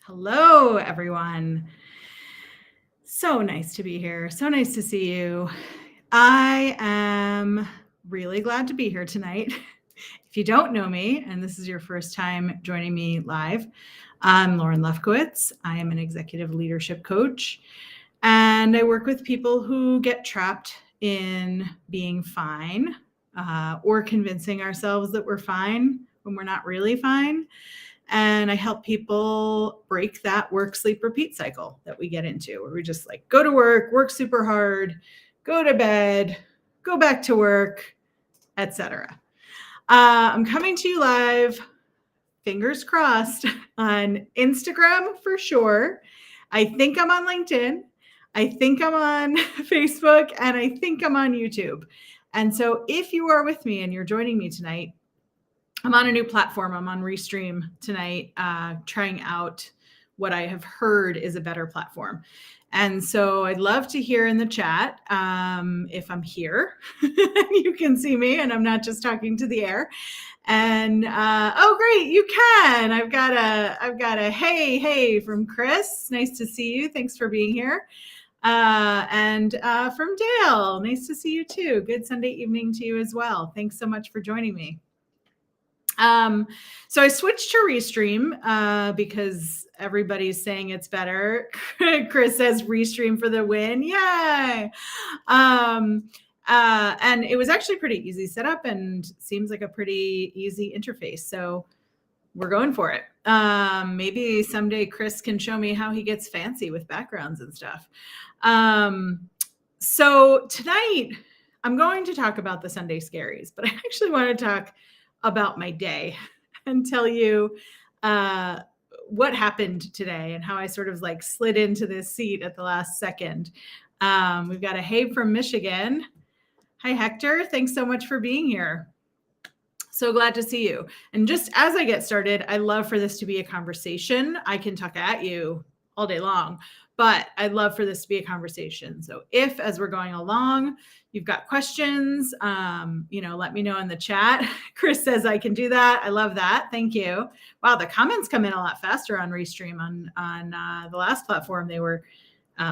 Hello, everyone. So nice to be here. So nice to see you. I am really glad to be here tonight. If you don't know me, and this is your first time joining me live, I'm Lauren Lefkowitz. I am an executive leadership coach, and I work with people who get trapped in being fine or convincing ourselves that we're fine when we're not really fine. And I help people break that work, sleep, repeat cycle that we get into, where we just like go to work super hard, go to bed, go back to work, etc. I'm coming to you live, fingers crossed, on Instagram for sure. I think I'm on LinkedIn. I think I'm on Facebook, and I think I'm on YouTube. And so if you are with me and you're joining me tonight, I'm on a new platform. I'm on Restream tonight, trying out what I have heard is a better platform. And so I'd love to hear in the chat if I'm here. You can see me and I'm not just talking to the air. And oh, great, you can. I've got a hey from Chris. Nice to see you. Thanks for being here. And from Dale, nice to see you too. Good Sunday evening to you as well. Thanks so much for joining me. So I switched to Restream because everybody's saying it's better. Chris says Restream for the win. Yay! And it was actually pretty easy setup and seems like a pretty easy interface. So we're going for it. Maybe someday Chris can show me how he gets fancy with backgrounds and stuff. So tonight I'm going to talk about the Sunday Scaries, but I actually want to talk about my day and tell you what happened today and how I sort of like slid into this seat at the last second. We've got a hey from Michigan. Hi, Hector. Thanks so much for being here. So glad to see you. And just as I get started, I love for this to be a conversation. I can talk at you all day long, but I'd love for this to be a conversation. So if, as we're going along, you've got questions, let me know in the chat. Chris says I can do that. I love that. Thank you. Wow, the comments come in a lot faster on Restream. On the last platform, they were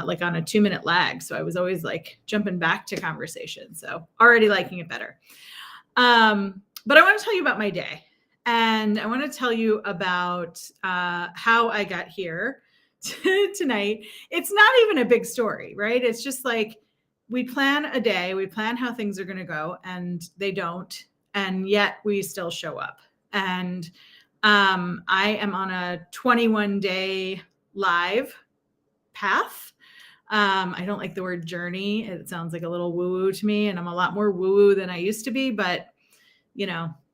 like on a 2-minute lag. So I was always like jumping back to conversation. So already liking it better. But I want to tell you about my day. And I want to tell you about how I got here tonight. It's not even a big story, right? It's just like we plan a day, we plan how things are going to go, and they don't. And yet we still show up. And I am on a 21-day live path. I don't like the word journey. It sounds like a little woo-woo to me, and I'm a lot more woo-woo than I used to be, but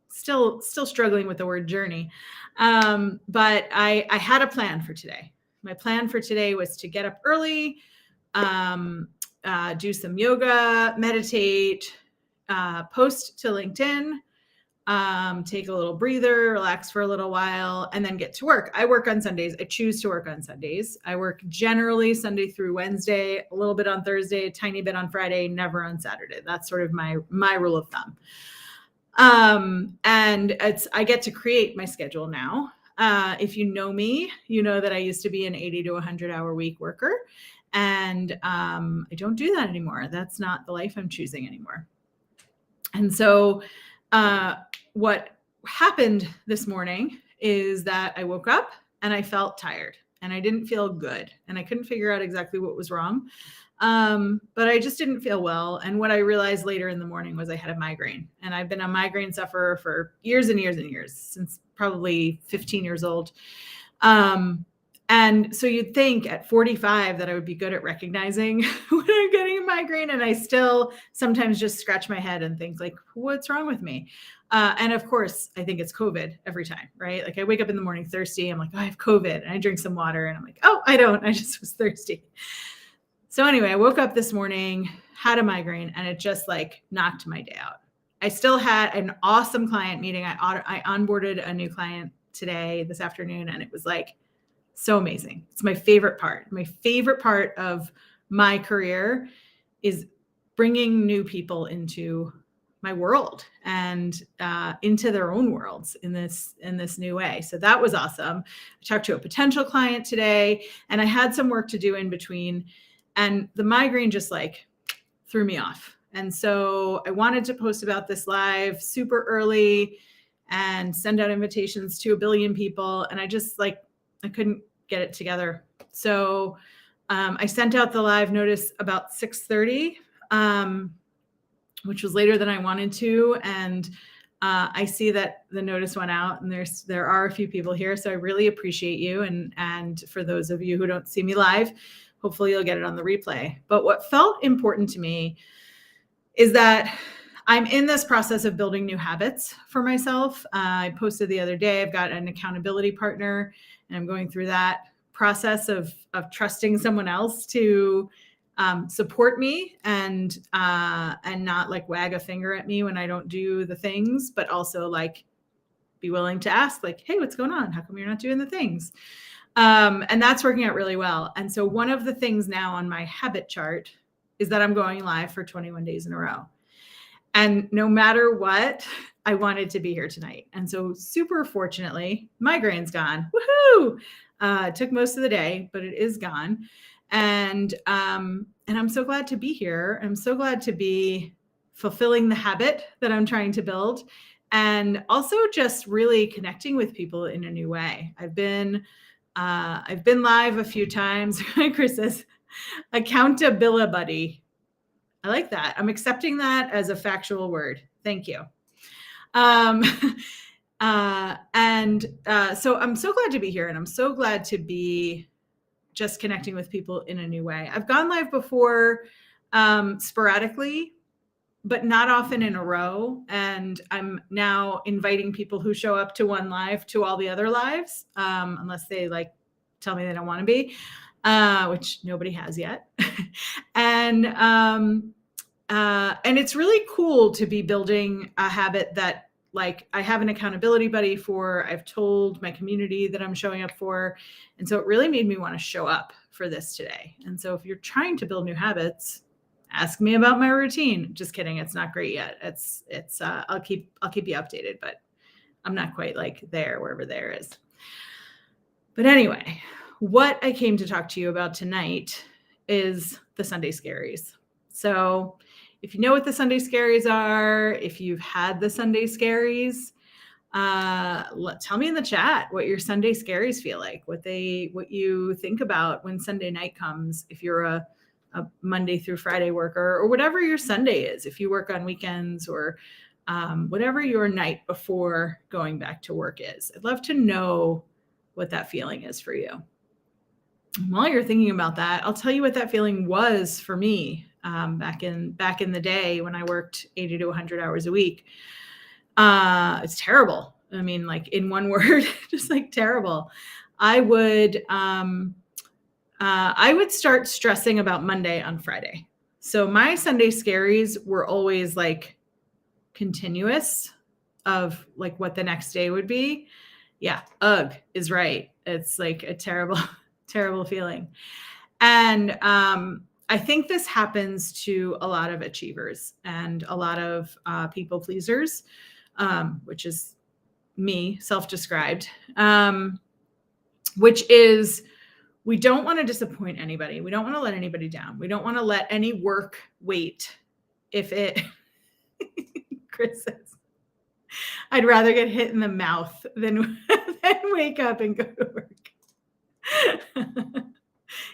still struggling with the word journey. But I had a plan for today. My plan for today was to get up early, do some yoga, meditate, post to LinkedIn, take a little breather, relax for a little while, and then get to work. I work on Sundays. I choose to work on Sundays. I work generally Sunday through Wednesday, a little bit on Thursday, a tiny bit on Friday, never on Saturday. That's sort of my rule of thumb. And I get to create my schedule now. If you know me, you know that I used to be an 80 to 100 hour week worker. And I don't do that anymore. That's not the life I'm choosing anymore. And so what happened this morning is that I woke up and I felt tired and I didn't feel good. And I couldn't figure out exactly what was wrong. But I just didn't feel well. And what I realized later in the morning was I had a migraine. And I've been a migraine sufferer for years and years and years, since probably 15 years old. And so you'd think at 45 that I would be good at recognizing when I'm getting a migraine. And I still sometimes just scratch my head and think like, what's wrong with me? And of course, I think it's COVID every time, right? Like I wake up in the morning thirsty. I'm like, oh, I have COVID. And I drink some water and I'm like, oh, I don't. I just was thirsty. So anyway, I woke up this morning, had a migraine, and it just like knocked my day out. I still had an awesome client meeting. I onboarded a new client this afternoon, and it was like so amazing. It's my favorite part. My favorite part of my career is bringing new people into my world and into their own worlds in this new way. So that was awesome. I talked to a potential client today, and I had some work to do in between, and the migraine just like threw me off. And so I wanted to post about this live super early and send out invitations to 1 billion people, and I just like I couldn't get it together. So I sent out the live notice about 6:30. Which was later than I wanted to. And I see that the notice went out, and there are a few people here. So I really appreciate you. And for those of you who don't see me live, hopefully you'll get it on the replay. But what felt important to me is that I'm in this process of building new habits for myself. I posted the other day, I've got an accountability partner, and I'm going through that process of trusting someone else to support me and not like wag a finger at me when I don't do the things, but also like be willing to ask like, hey, what's going on? How come you're not doing the things? And that's working out really well. And so one of the things now on my habit chart is that I'm going live for 21 days in a row. And no matter what, I wanted to be here tonight. And so super fortunately, migraine's gone. Woohoo! It took most of the day, but it is gone. And I'm so glad to be here. I'm so glad to be fulfilling the habit that I'm trying to build, and also just really connecting with people in a new way. I've been live a few times. Chris says, accountability buddy. I like that. I'm accepting that as a factual word. Thank you. So I'm so glad to be here, and I'm so glad to be just connecting with people in a new way. I've gone live before, sporadically, but not often in a row. And I'm now inviting people who show up to one live to all the other lives, unless they like tell me they don't want to be, which nobody has yet. And it's really cool to be building a habit that like I have an accountability buddy for. I've told my community that I'm showing up for. And so it really made me want to show up for this today. And so if you're trying to build new habits, ask me about my routine. Just kidding. It's not great yet. I'll keep you updated, but I'm not quite like there, wherever there is. But anyway, what I came to talk to you about tonight is the Sunday Scaries. So if you know what the Sunday Scaries are, if you've had the Sunday Scaries, tell me in the chat what your Sunday Scaries feel like, what you think about when Sunday night comes, if you're a Monday through Friday worker, or whatever your Sunday is, if you work on weekends, or whatever your night before going back to work is. I'd love to know what that feeling is for you. While you're thinking about that, I'll tell you what that feeling was for me back in the day when I worked 80 to 100 hours a week. It's terrible. I mean, like in one word, just like terrible. I would start stressing about Monday on Friday. So my Sunday Scaries were always like continuous of like what the next day would be. Yeah, ugh is right. It's like a terrible, terrible feeling. And I think this happens to a lot of achievers and a lot of people pleasers, which is me, self-described, which is we don't want to disappoint anybody. We don't want to let anybody down. We don't want to let any work wait if it, Chris says, I'd rather get hit in the mouth than wake up and go to work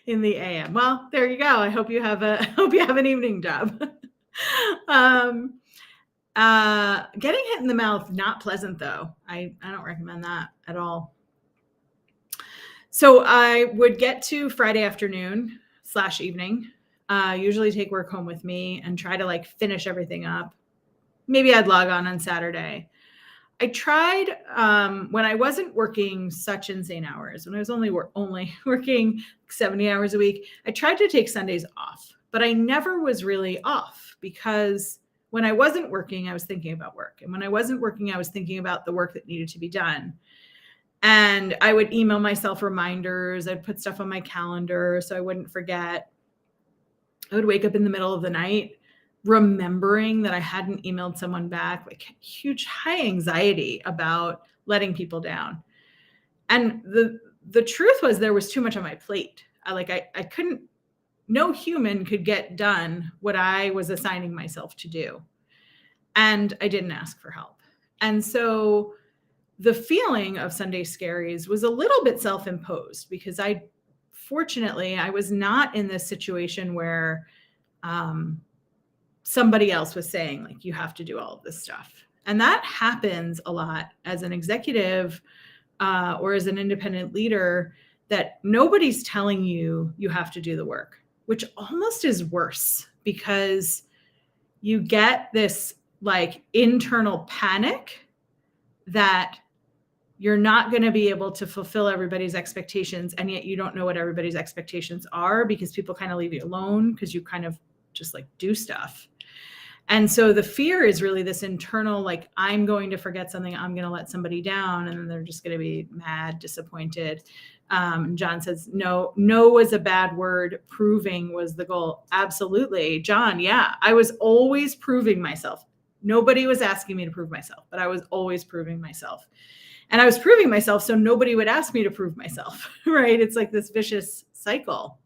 in the AM. Well, there you go. I hope you have an evening job. Getting hit in the mouth, not pleasant though. I don't recommend that at all. So I would get to Friday afternoon / evening, usually take work home with me and try to like finish everything up. Maybe I'd log on Saturday. I tried when I wasn't working such insane hours, when I was only working 70 hours a week, I tried to take Sundays off, but I never was really off because when I wasn't working, I was thinking about work. And when I wasn't working, I was thinking about the work that needed to be done. And I would email myself reminders. I'd put stuff on my calendar so I wouldn't forget. I would wake up in the middle of the night remembering that I hadn't emailed someone back, like huge high anxiety about letting people down. And the truth was there was too much on my plate. I couldn't, no human could get done what I was assigning myself to do. And I didn't ask for help. And so the feeling of Sunday Scaries was a little bit self-imposed because fortunately, I was not in this situation where somebody else was saying, like, you have to do all of this stuff. And that happens a lot as an executive or as an independent leader, that nobody's telling you you have to do the work, which almost is worse because you get this like internal panic that you're not going to be able to fulfill everybody's expectations. And yet you don't know what everybody's expectations are because people kind of leave you alone because you kind of just like do stuff. And so the fear is really this internal, like, I'm going to forget something, I'm going to let somebody down, and then they're just going to be mad, disappointed. John says, no was a bad word. Proving was the goal. Absolutely. John, yeah, I was always proving myself. Nobody was asking me to prove myself, but I was always proving myself. And I was proving myself so nobody would ask me to prove myself, right? It's like this vicious cycle.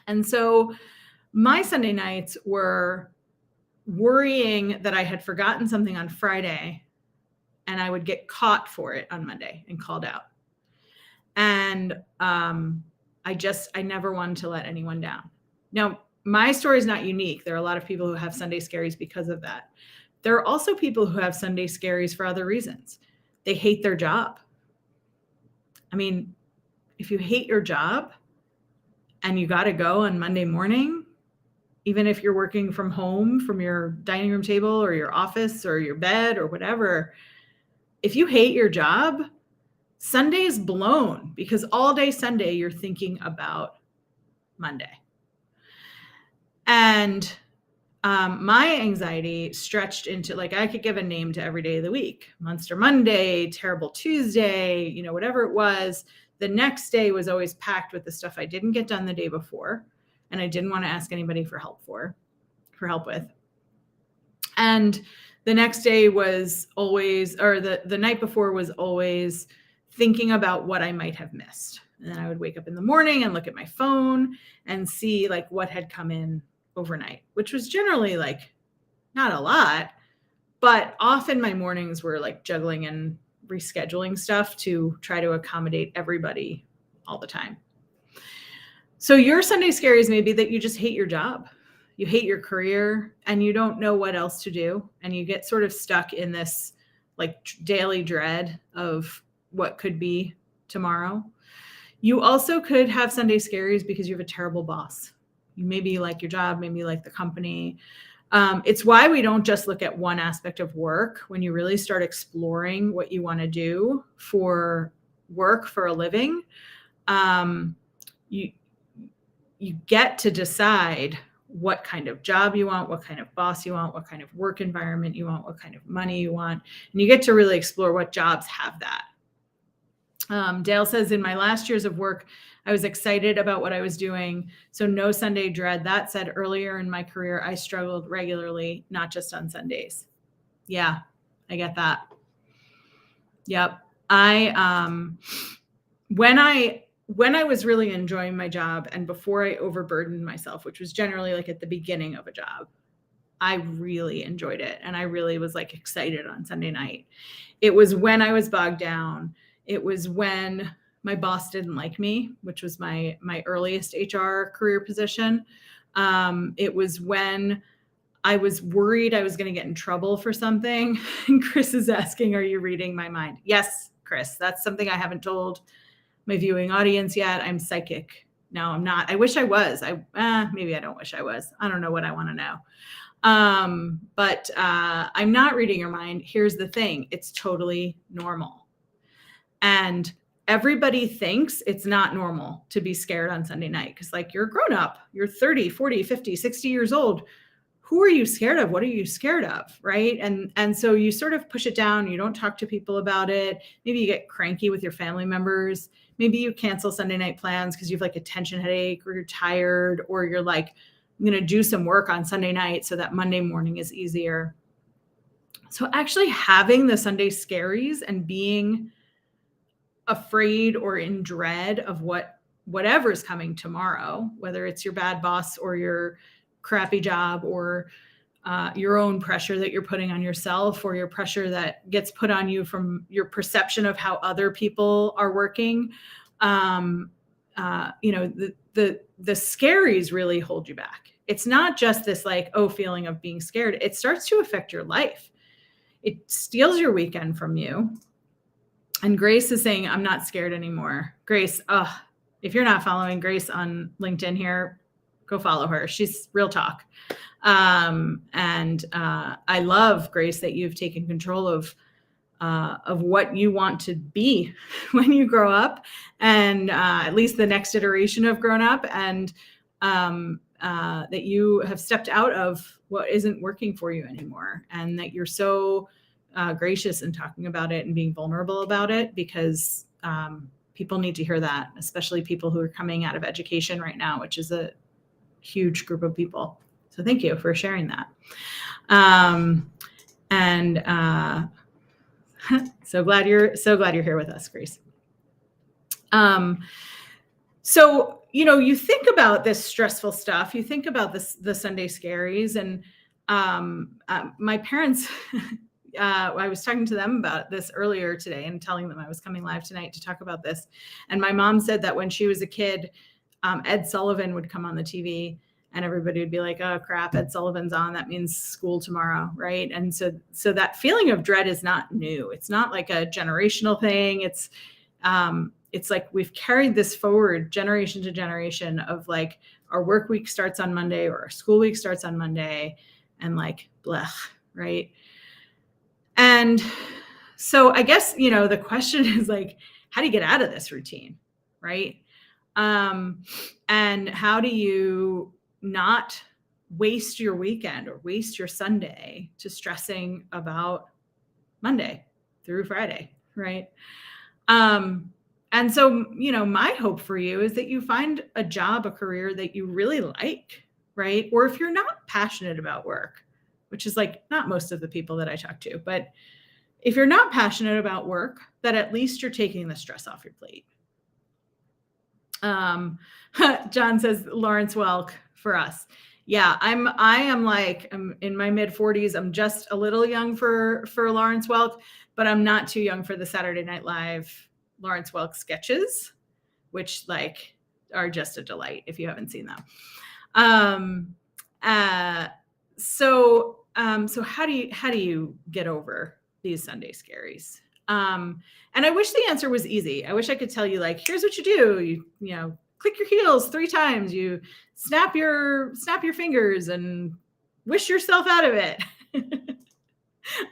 And so my Sunday nights were worrying that I had forgotten something on Friday and I would get caught for it on Monday and called out. And I never wanted to let anyone down. Now, my story is not unique. There are a lot of people who have Sunday Scaries because of that. There are also people who have Sunday Scaries for other reasons. They hate their job. I mean, if you hate your job and you got to go on Monday morning, even if you're working from home, from your dining room table or your office or your bed or whatever, if you hate your job, Sunday's blown because all day Sunday you're thinking about Monday. And my anxiety stretched into, like, I could give a name to every day of the week. Monster Monday, Terrible Tuesday, whatever it was. The next day was always packed with the stuff I didn't get done the day before and I didn't want to ask anybody for help with. And the next day was always, or the night before was always thinking about what I might have missed. And then I would wake up in the morning and look at my phone and see like what had come in overnight, which was generally like not a lot, but often my mornings were like juggling and rescheduling stuff to try to accommodate everybody all the time. So your Sunday Scaries may be that you just hate your job. You hate your career and you don't know what else to do. And you get sort of stuck in this like daily dread of what could be tomorrow. You also could have Sunday Scaries because you have a terrible boss. You maybe like your job, maybe you like the company. It's why we don't just look at one aspect of work. When you really start exploring what you want to do for work, for a living, you get to decide what kind of job you want, what kind of boss you want, what kind of work environment you want, what kind of money you want. And you get to really explore what jobs have that. Dale says, in my last years of work, I was excited about what I was doing. So no Sunday dread. That said, earlier in my career, I struggled regularly, not just on Sundays. Yeah, I get that. Yep. When I was really enjoying my job and before I overburdened myself, which was generally like at the beginning of a job, I really enjoyed it. And I really was like excited on Sunday night. It was when I was bogged down. It was when my boss didn't like me, which was my earliest HR career position. It was when I was worried I was going to get in trouble for something. And Chris is asking, are you reading my mind? Yes, Chris, that's something I haven't told my viewing audience yet. I'm psychic. No, I'm not. I wish I was. Maybe I don't wish I was. I don't know what I want to know. But I'm not reading your mind. Here's the thing. It's totally normal. And everybody thinks it's not normal to be scared on Sunday night because like you're a grown up, you're 30, 40, 50, 60 years old. Who are you scared of? What are you scared of? Right. And so you sort of push it down. You don't talk to people about it. Maybe you get cranky with your family members. Maybe you cancel Sunday night plans because you have like a tension headache or you're tired or you're like I'm going to do some work on Sunday night so that Monday morning is easier. So actually having the Sunday scaries and being afraid or in dread of whatever's coming tomorrow, whether it's your bad boss or your crappy job or your own pressure that you're putting on yourself or your pressure that gets put on you from your perception of how other people are working. The scaries really hold you back. It's not just this like, feeling of being scared. It starts to affect your life. It steals your weekend from you. And Grace is saying, I'm not scared anymore. Grace, if you're not following Grace on LinkedIn here, go follow her. She's real talk. I love, Grace, that you've taken control of what you want to be when you grow up, and at least the next iteration of grown up, and that you have stepped out of what isn't working for you anymore, and that you're so gracious in talking about it and being vulnerable about it, because people need to hear that, especially people who are coming out of education right now, which is a huge group of people. So thank you for sharing that. So glad you're here with us, Grace. So, you think about this stressful stuff, you think about the Sunday scaries, and my parents, I was talking to them about this earlier today and telling them I was coming live tonight to talk about this. And my mom said that when she was a kid, Ed Sullivan would come on the TV and everybody would be like, oh crap, Ed Sullivan's on. That means school tomorrow. Right. And so that feeling of dread is not new. It's not like a generational thing. It's like we've carried this forward generation to generation of like our work week starts on Monday or our school week starts on Monday and like, blech, right. And so I guess, the question is like, how do you get out of this routine? Right. And how do you not waste your weekend or waste your Sunday to stressing about Monday through Friday? Right. And so, my hope for you is that you find a job, a career that you really like, right? Or if you're not passionate about work, which is like not most of the people that I talk to, but if you're not passionate about work, that at least you're taking the stress off your plate. John says Lawrence Welk for us. Yeah, I'm in my mid 40s. I'm just a little young for Lawrence Welk, but I'm not too young for the Saturday Night Live Lawrence Welk sketches, which like are just a delight if you haven't seen them. So how do you get over these Sunday scaries? And I wish the answer was easy. I wish I could tell you like, here's what you do. You click your heels 3 times, you snap your fingers and wish yourself out of it.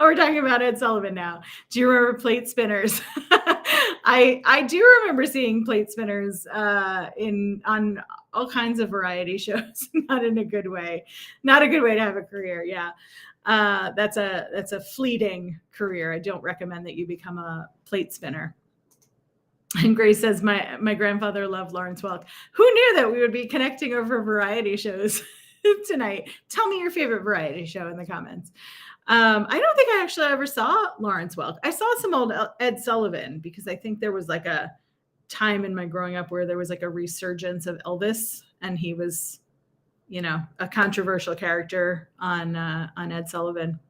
Oh, we're talking about Ed Sullivan now. Do you remember plate spinners? I do remember seeing plate spinners on all kinds of variety shows. Not in a good way. Not a good way to have a career. Yeah. That's a fleeting career. I don't recommend that you become a plate spinner. And Grace says, my grandfather loved Lawrence Welk. Who knew that we would be connecting over variety shows tonight? Tell me your favorite variety show in the comments. I don't think I actually ever saw Lawrence Welk. I saw some old Ed Sullivan because I think there was like a time in my growing up where there was like a resurgence of Elvis, and he was, a controversial character on Ed Sullivan.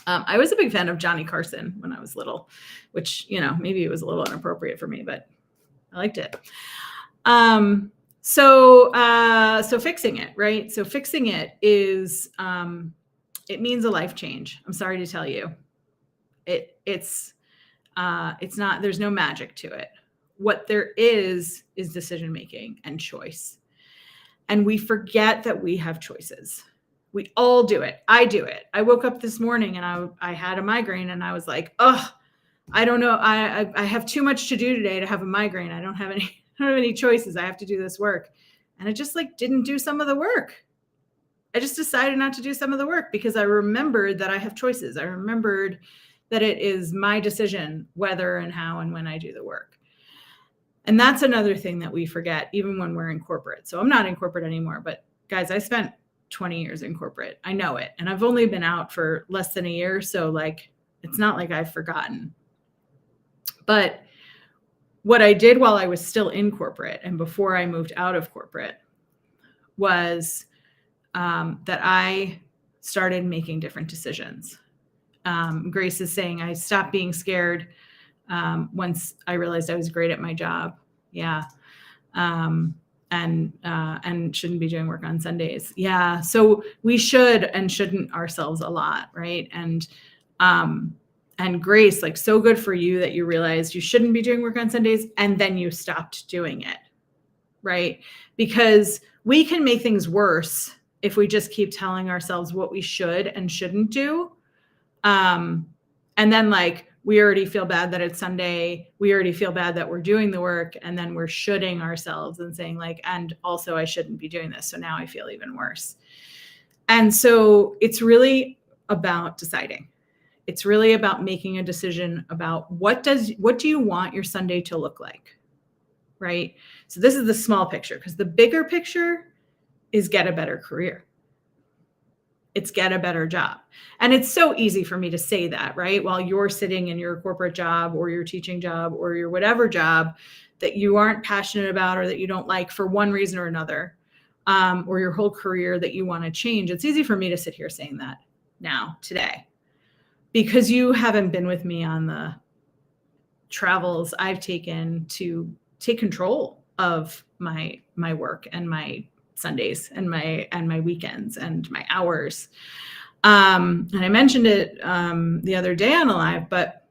I was a big fan of Johnny Carson when I was little, which, maybe it was a little inappropriate for me, but I liked it. So fixing it, right? So fixing it is, it means a life change. I'm sorry to tell you, it's not, there's no magic to it. What there is decision-making and choice. And we forget that we have choices. We all do it. I do it. I woke up this morning and I had a migraine and I was like, I don't know. I have too much to do today to have a migraine. I don't have any choices. I have to do this work. And I just like didn't do some of the work. I just decided not to do some of the work because I remembered that I have choices. I remembered that it is my decision whether and how and when I do the work. And that's another thing that we forget even when we're in corporate. So I'm not in corporate anymore, but guys, I spent 20 years in corporate. I know it. And I've only been out for less than a year. So like, it's not like I've forgotten. But what I did while I was still in corporate and before I moved out of corporate was that I started making different decisions. Grace is saying I stopped being scared once I realized I was great at my job. Yeah. And shouldn't be doing work on Sundays. Yeah. So we should and shouldn't ourselves a lot. Right. And Grace, like, so good for you that you realized you shouldn't be doing work on Sundays and then you stopped doing it. Right. Because we can make things worse if we just keep telling ourselves what we should and shouldn't do. And then like, we already feel bad that it's Sunday. We already feel bad that we're doing the work. And then we're shoulding ourselves and saying like, and also I shouldn't be doing this. So now I feel even worse. And so it's really about deciding. It's really about making a decision about what do you want your Sunday to look like? Right? So this is the small picture, because the bigger picture is get a better career. It's get a better job. And it's so easy for me to say that, right? While you're sitting in your corporate job or your teaching job or your whatever job that you aren't passionate about or that you don't like for one reason or another, or your whole career that you want to change. It's easy for me to sit here saying that now, today, because you haven't been with me on the travels I've taken to take control of my work and my Sundays and my weekends and my hours. And I mentioned it the other day on a live, but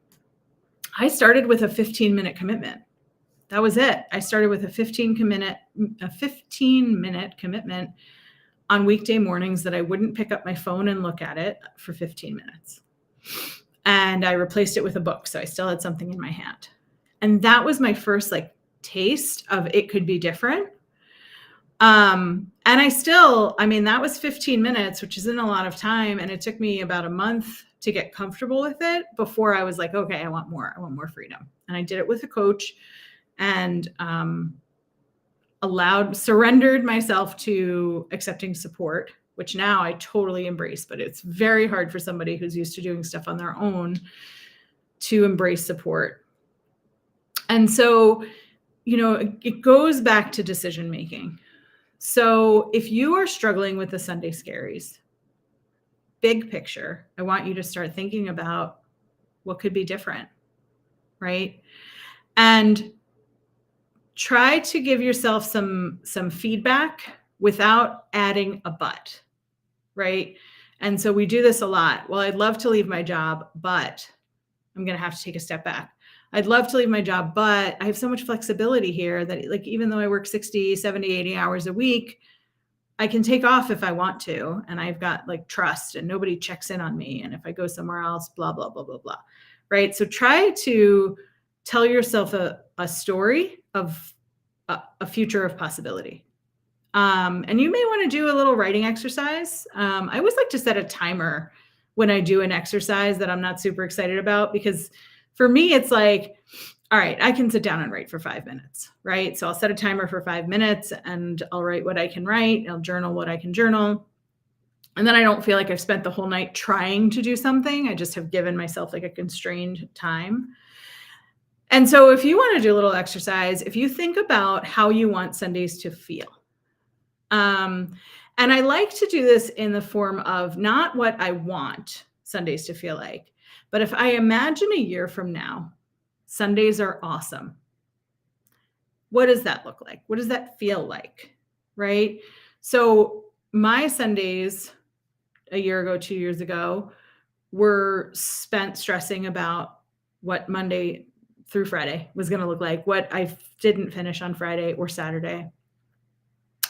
I started with a 15-minute commitment. That was it. I started with a 15-minute commitment on weekday mornings that I wouldn't pick up my phone and look at it for 15 minutes. And I replaced it with a book. So I still had something in my hand. And that was my first like taste of it could be different. And that was 15 minutes, which isn't a lot of time. And it took me about a month to get comfortable with it before I was like, okay, I want more freedom. And I did it with a coach and surrendered myself to accepting support, which now I totally embrace, but it's very hard for somebody who's used to doing stuff on their own to embrace support. And so, it goes back to decision-making. So if you are struggling with the Sunday Scaries, big picture, I want you to start thinking about what could be different, right? And try to give yourself some feedback without adding a but, right? And so we do this a lot. Well, I'd love to leave my job, but I'm going to have to take a step back. I'd love to leave my job, but I have so much flexibility here that like, even though I work 60, 70, 80 hours a week, I can take off if I want to. And I've got like trust and nobody checks in on me. And if I go somewhere else, blah, blah, blah, blah, blah. Right. So try to tell yourself a story of a future of possibility. And you may want to do a little writing exercise. I always like to set a timer when I do an exercise that I'm not super excited about, because for me, it's like, all right, I can sit down and write for 5 minutes, right? So I'll set a timer for 5 minutes and I'll write what I can write. I'll journal what I can journal. And then I don't feel like I've spent the whole night trying to do something. I just have given myself like a constrained time. And so if you want to do a little exercise, if you think about how you want Sundays to feel, and I like to do this in the form of not what I want Sundays to feel like, but if I imagine a year from now, Sundays are awesome. What does that look like? What does that feel like? Right? So my Sundays a year ago, 2 years ago, were spent stressing about what Monday through Friday was going to look like, what I didn't finish on Friday or Saturday.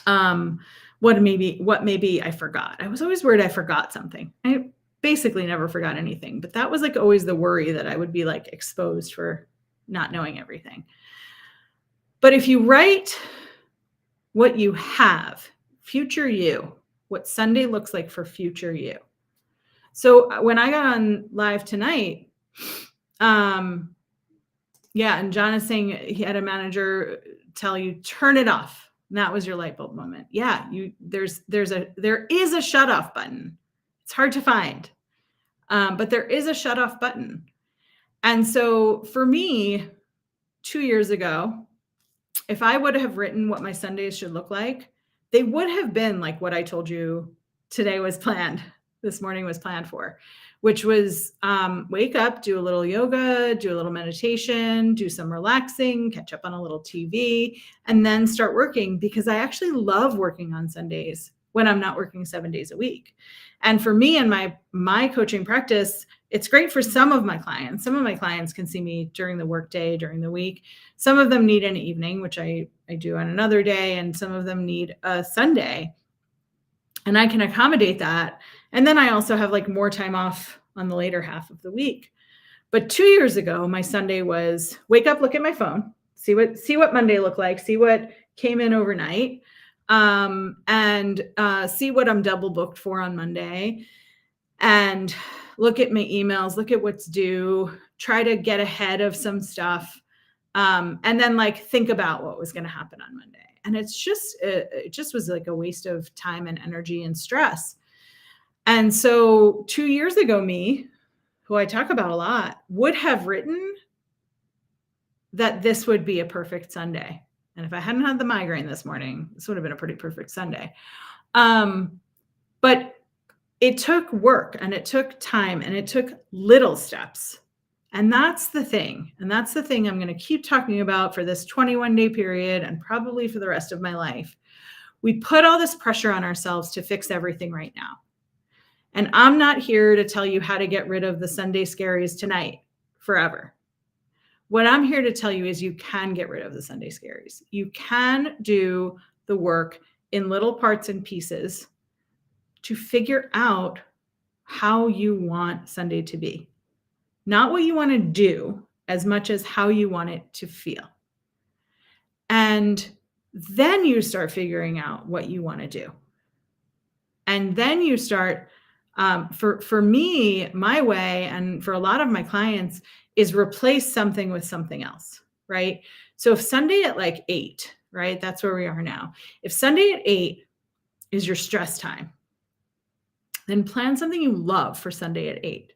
What maybe I forgot. I was always worried I forgot something. I basically never forgot anything, but that was like always the worry that I would be like exposed for not knowing everything. But if you write what you have, future you, what Sunday looks like for future you. So when I got on live tonight, and John is saying he had a manager tell you, turn it off. And that was your light bulb moment. Yeah, there is a shut off button. It's hard to find, but there is a shut off button. And so for me, 2 years ago, if I would have written what my Sundays should look like, they would have been like what I told you today was planned. This morning was planned for, which was wake up, do a little yoga, do a little meditation, do some relaxing, catch up on a little TV, and then start working, because I actually love working on Sundays when I'm not working 7 days a week. And for me and my coaching practice, it's great for some of my clients. Some of my clients can see me during the workday, during the week. Some of them need an evening, which I do on another day, and some of them need a Sunday. And I can accommodate that. And then I also have like more time off on the later half of the week. But 2 years ago, my Sunday was wake up, look at my phone, see what Monday looked like, see what came in overnight, and see what I'm double booked for on Monday, and look at my emails, look at what's due, try to get ahead of some stuff, and then like think about what was going to happen on Monday. And it just was like a waste of time and energy and stress. And so 2 years ago, me, who I talk about a lot, would have written that this would be a perfect Sunday. And if I hadn't had the migraine this morning, this would have been a pretty perfect Sunday. But it took work, and it took time, and it took little steps. And that's the thing. And that's the thing I'm going to keep talking about for this 21-day period, and probably for the rest of my life. We put all this pressure on ourselves to fix everything right now. And I'm not here to tell you how to get rid of the Sunday Scaries tonight, forever. What I'm here to tell you is you can get rid of the Sunday Scaries. You can do the work in little parts and pieces to figure out how you want Sunday to be. Not what you want to do as much as how you want it to feel. And then you start figuring out what you want to do. And then you start, for me, my way, and for a lot of my clients, is replace something with something else, right? So if Sunday at like 8, right? That's where we are now. If Sunday at 8 is your stress time, then plan something you love for Sunday at 8.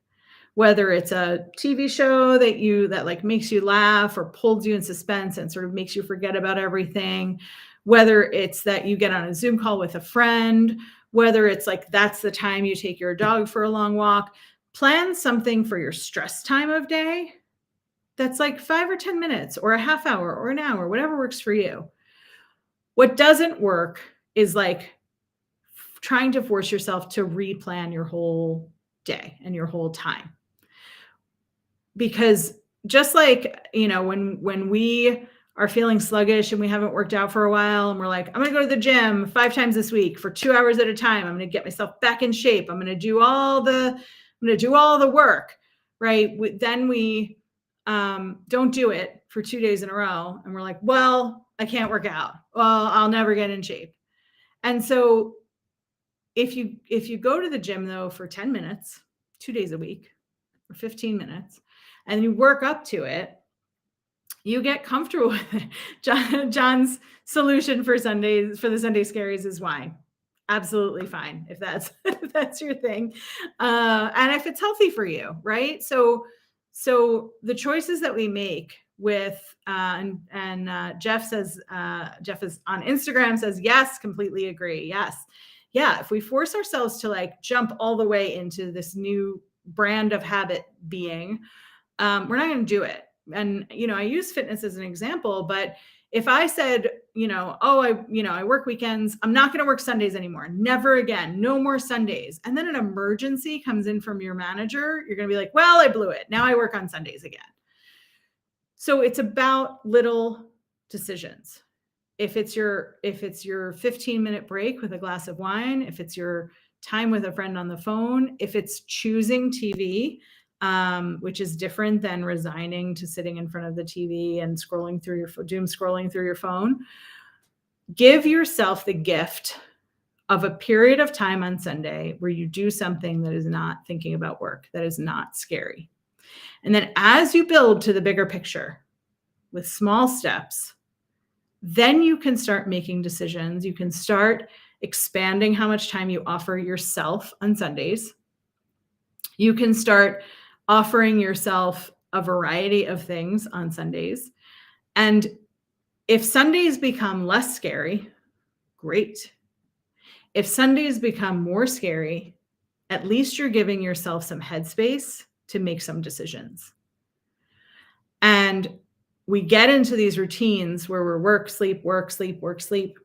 Whether it's a TV show that like makes you laugh or pulls you in suspense and sort of makes you forget about everything, whether it's that you get on a Zoom call with a friend, whether it's like that's the time you take your dog for a long walk, plan something for your stress time of day that's like 5 or 10 minutes or a half hour or an hour, whatever works for you. What doesn't work is like trying to force yourself to replan your whole day and your whole time. Because just like, when we are feeling sluggish and we haven't worked out for a while, and we're like, I'm going to go to the gym 5 times this week for 2 hours at a time. I'm going to get myself back in shape. I'm going to do all the work, right? Then we don't do it for 2 days in a row. And we're like, well, I can't work out. Well, I'll never get in shape. And so if you go to the gym though for 10 minutes, 2 days a week, or 15 minutes, and you work up to it, you get comfortable with it. John's solution for the Sunday Scaries is wine. Absolutely fine if that's your thing, and if it's healthy for you, right? So the choices that we make with Jeff is on Instagram, says yes, completely agree. Yes, yeah. If we force ourselves to like jump all the way into this new brand of habit being, we're not going to do it. And, I use fitness as an example, but if I said, I work weekends, I'm not going to work Sundays anymore. Never again. No more Sundays. And then an emergency comes in from your manager. You're going to be like, well, I blew it. Now I work on Sundays again. So it's about little decisions. If it's your 15-minute break with a glass of wine, if it's your time with a friend on the phone, if it's choosing TV, which is different than resigning to sitting in front of the TV and doom scrolling through your phone. Give yourself the gift of a period of time on Sunday where you do something that is not thinking about work, that is not scary. And then as you build to the bigger picture with small steps, then you can start making decisions. You can start expanding how much time you offer yourself on Sundays. You can start offering yourself a variety of things on Sundays. And if Sundays become less scary, great. If Sundays become more scary, at least you're giving yourself some headspace to make some decisions. And we get into these routines where we're work, sleep, work, sleep, work, sleep,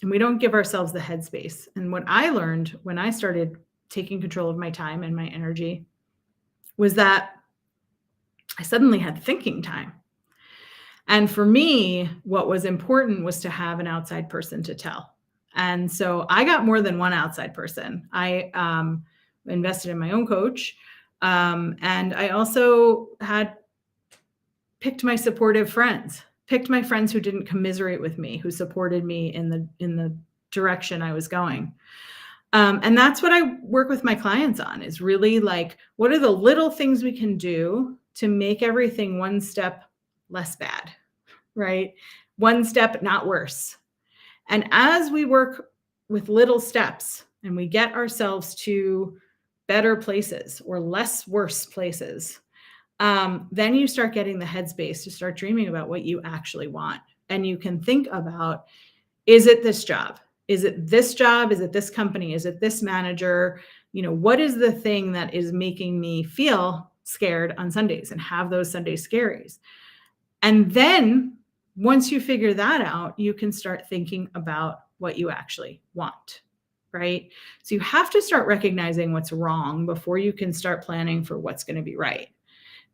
and we don't give ourselves the headspace. And what I learned when I started taking control of my time and my energy was that I suddenly had thinking time. And for me, what was important was to have an outside person to tell. And so I got more than one outside person. I invested in my own coach. And I also had picked my supportive friends, picked my friends who didn't commiserate with me, who supported me in the direction I was going. And that's what I work with my clients on, is really like, what are the little things we can do to make everything one step less bad, right? One step, not worse. And as we work with little steps and we get ourselves to better places or less worse places, then you start getting the headspace to start dreaming about what you actually want. And you can think about, is it this job? Is it this job? Is it this company? Is it this manager? What is the thing that is making me feel scared on Sundays and have those Sunday scaries? And then once you figure that out, you can start thinking about what you actually want, right? So you have to start recognizing what's wrong before you can start planning for what's going to be right.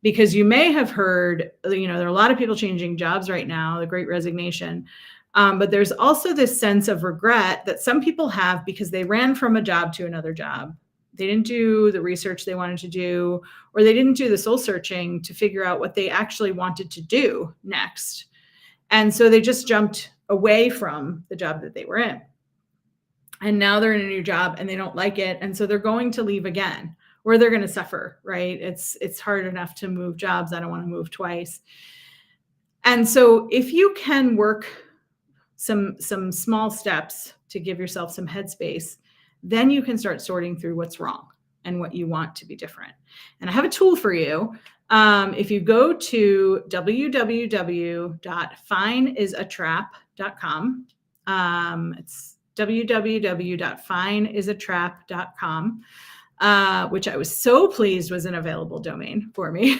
Because you may have heard, there are a lot of people changing jobs right now, the Great Resignation. But there's also this sense of regret that some people have because they ran from a job to another job. They didn't do the research they wanted to do, or they didn't do the soul searching to figure out what they actually wanted to do next. And so they just jumped away from the job that they were in. And now they're in a new job and they don't like it. And so they're going to leave again, or they're going to suffer, right? It's hard enough to move jobs. I don't want to move twice. And so if you can work some small steps to give yourself some headspace, then you can start sorting through what's wrong and what you want to be different. And I have a tool for you. If you go to www.fineIsAtrap.com, it's www.fineIsAtrap.com, which I was so pleased was an available domain for me.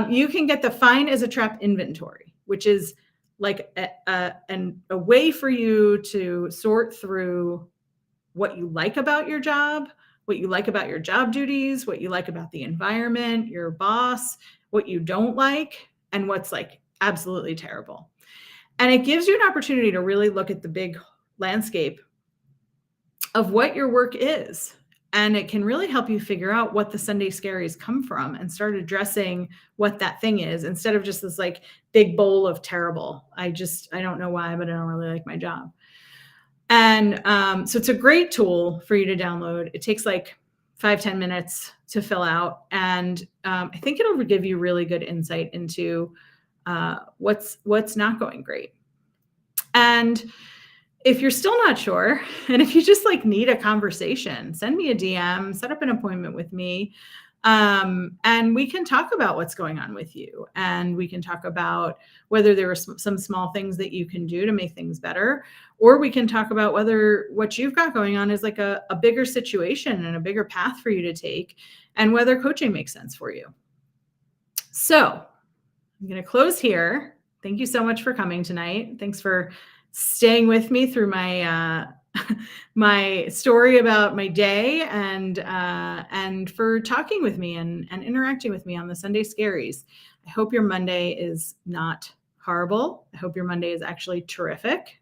You can get the Fine is a Trap inventory, which is like a way for you to sort through what you like about your job, what you like about your job duties, what you like about the environment, your boss, what you don't like, and what's like absolutely terrible. And it gives you an opportunity to really look at the big landscape of what your work is. And it can really help you figure out what the Sunday scaries come from and start addressing what that thing is, instead of just this like big bowl of terrible. I don't know why, but I don't really like my job. And so it's a great tool for you to download. It takes like 5-10 minutes to fill out. And I think it'll give you really good insight into what's not going great. And if you're still not sure, and if you just like need a conversation, send me a DM, set up an appointment with me. And we can talk about what's going on with you. And we can talk about whether there are some small things that you can do to make things better, or we can talk about whether what you've got going on is like a bigger situation and a bigger path for you to take, and whether coaching makes sense for you. So I'm going to close here. Thank you so much for coming tonight. Thanks for staying with me through my my story about my day, and for talking with me and interacting with me on the Sunday Scaries. I hope your Monday is not horrible. I hope your Monday is actually terrific.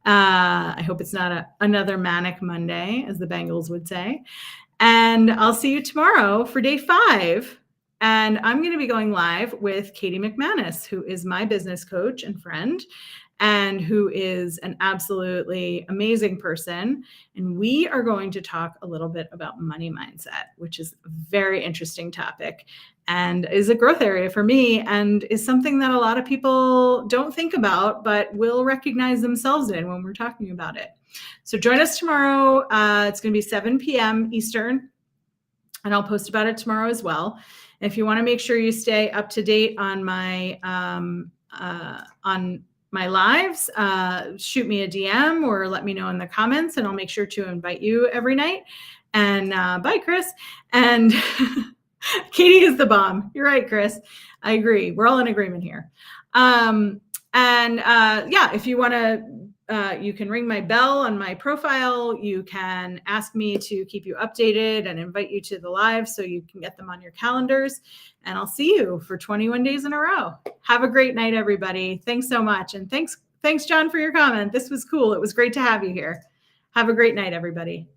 I hope it's not another manic Monday, as the Bengals would say. And I'll see you tomorrow for day 5. And I'm going to be going live with Katie McManus, who is my business coach and friend. and who is an absolutely amazing person. And we are going to talk a little bit about money mindset, which is a very interesting topic and is a growth area for me and is something that a lot of people don't think about, but will recognize themselves in when we're talking about it. So join us tomorrow. It's going to be 7 p.m. Eastern, and I'll post about it tomorrow as well. If you want to make sure you stay up to date on my lives, shoot me a DM or let me know in the comments, and I'll make sure to invite you every night. And bye, Chris. And Katie is the bomb. You're right, Chris. I agree. We're all in agreement here. If you want to, you can ring my bell on my profile. You can ask me to keep you updated and invite you to the live so you can get them on your calendars. And I'll see you for 21 days in a row. Have a great night, everybody. Thanks so much. And thanks, John, for your comment. This was cool. It was great to have you here. Have a great night, everybody.